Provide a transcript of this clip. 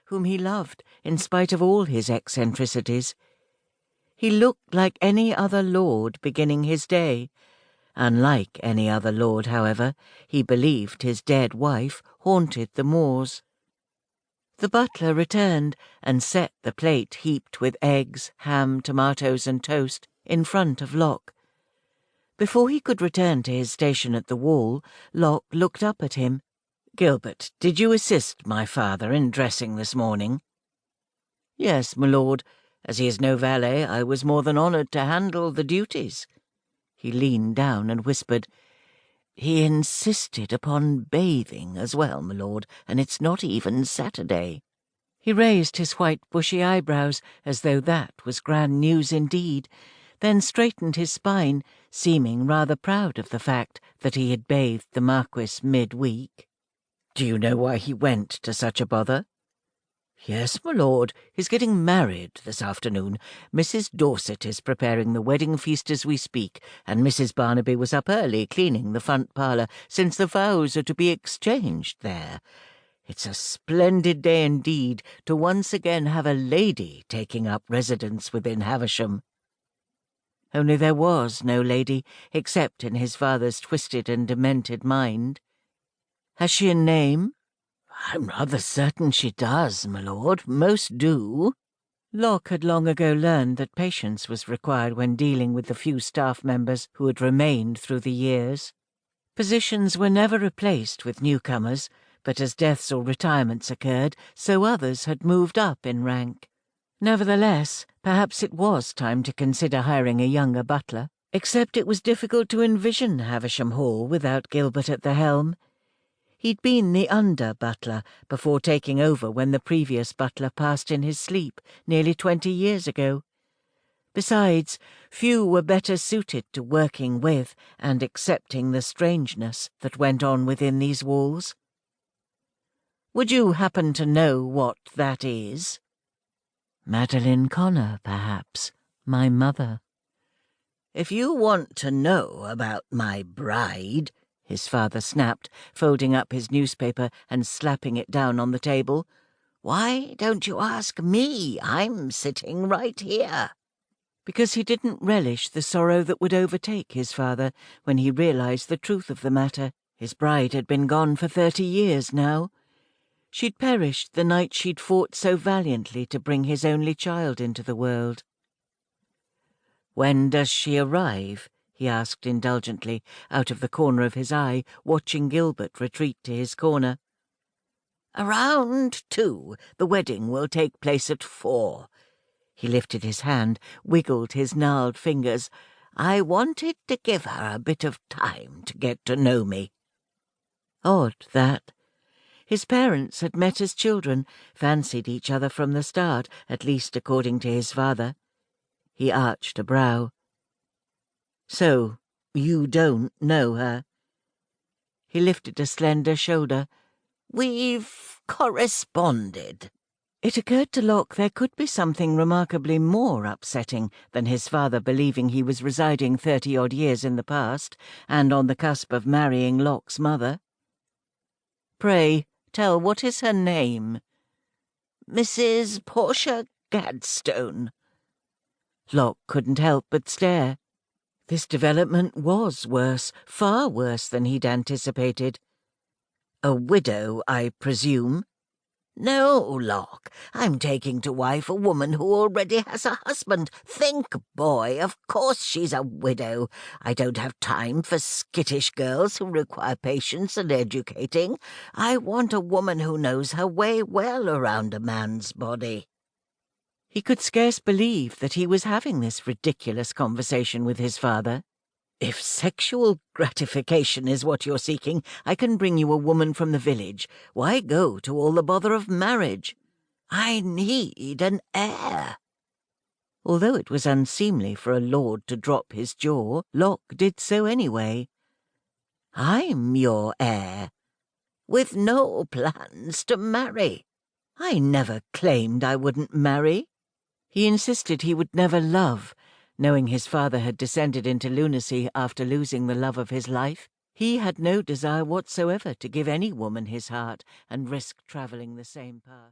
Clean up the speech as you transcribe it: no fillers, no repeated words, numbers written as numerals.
whom he loved in spite of all his eccentricities. He looked like any other lord beginning his day. Unlike any other lord, however, he believed his dead wife haunted the moors. The butler returned and set the plate heaped with eggs, ham, tomatoes, and toast in front of Locke. Before he could return to his station at the wall, Locke looked up at him. "Gilbert, did you assist my father in dressing this morning?" "Yes, my lord. As he is no valet, I was more than honoured to handle the duties." He leaned down and whispered, "He insisted upon bathing as well, my lord, and it's not even Saturday." He raised his white bushy eyebrows as though that was grand news indeed, then straightened his spine, seeming rather proud of the fact that he had bathed the marquess mid-week. "Do you know why he went to such a bother?" "Yes, my lord. He's getting married this afternoon. Mrs. Dorset is preparing the wedding feast as we speak, and Mrs. Barnaby was up early cleaning the front parlour, since the vows are to be exchanged there. It's a splendid day indeed to once again have a lady taking up residence within Havisham." Only there was no lady, except in his father's twisted and demented mind. "Has she a name?" "I'm rather certain she does, my lord. Most do." Locke had long ago learned that patience was required when dealing with the few staff members who had remained through the years. Positions were never replaced with newcomers, but as deaths or retirements occurred, so others had moved up in rank. Nevertheless, perhaps it was time to consider hiring a younger butler, except it was difficult to envision Havisham Hall without Gilbert at the helm. He'd been the under-butler before taking over when the previous butler passed in his sleep nearly 20 years ago. Besides, few were better suited to working with and accepting the strangeness that went on within these walls. "Would you happen to know what that is?" "Madeline Connor, perhaps. My mother." "If you want to know about my bride," his father snapped, folding up his newspaper and slapping it down on the table, "why don't you ask me? I'm sitting right here." Because he didn't relish the sorrow that would overtake his father when he realized the truth of the matter. His bride had been gone for 30 years now. She'd perished the night she'd fought so valiantly to bring his only child into the world. "When does she arrive?" he asked indulgently, out of the corner of his eye, watching Gilbert retreat to his corner. "Around 2. The wedding will take place at 4. He lifted his hand, wiggled his gnarled fingers. "I wanted to give her a bit of time to get to know me." Odd, that. His parents had met as children, fancied each other from the start, at least according to his father. He arched a brow. "So, you don't know her?" He lifted a slender shoulder. "We've corresponded." It occurred to Locke there could be something remarkably more upsetting than his father believing he was residing 30-odd years in the past, and on the cusp of marrying Locke's mother. "Pray, tell, what is her name?" "Mrs. Portia Gadstone." Locke couldn't help but stare. This development was worse, far worse than he'd anticipated. "A widow, I presume?" "No, Locke. I'm taking to wife a woman who already has a husband. Think, boy, of course she's a widow. I don't have time for skittish girls who require patience and educating. I want a woman who knows her way well around a man's body." He could scarce believe that he was having this ridiculous conversation with his father. "If sexual gratification is what you're seeking, I can bring you a woman from the village. Why go to all the bother of marriage?" "I need an heir." Although it was unseemly for a lord to drop his jaw, Locke did so anyway. "I'm your heir." "With no plans to marry." "I never claimed I wouldn't marry." He insisted he would never love. Knowing his father had descended into lunacy after losing the love of his life, he had no desire whatsoever to give any woman his heart and risk travelling the same path.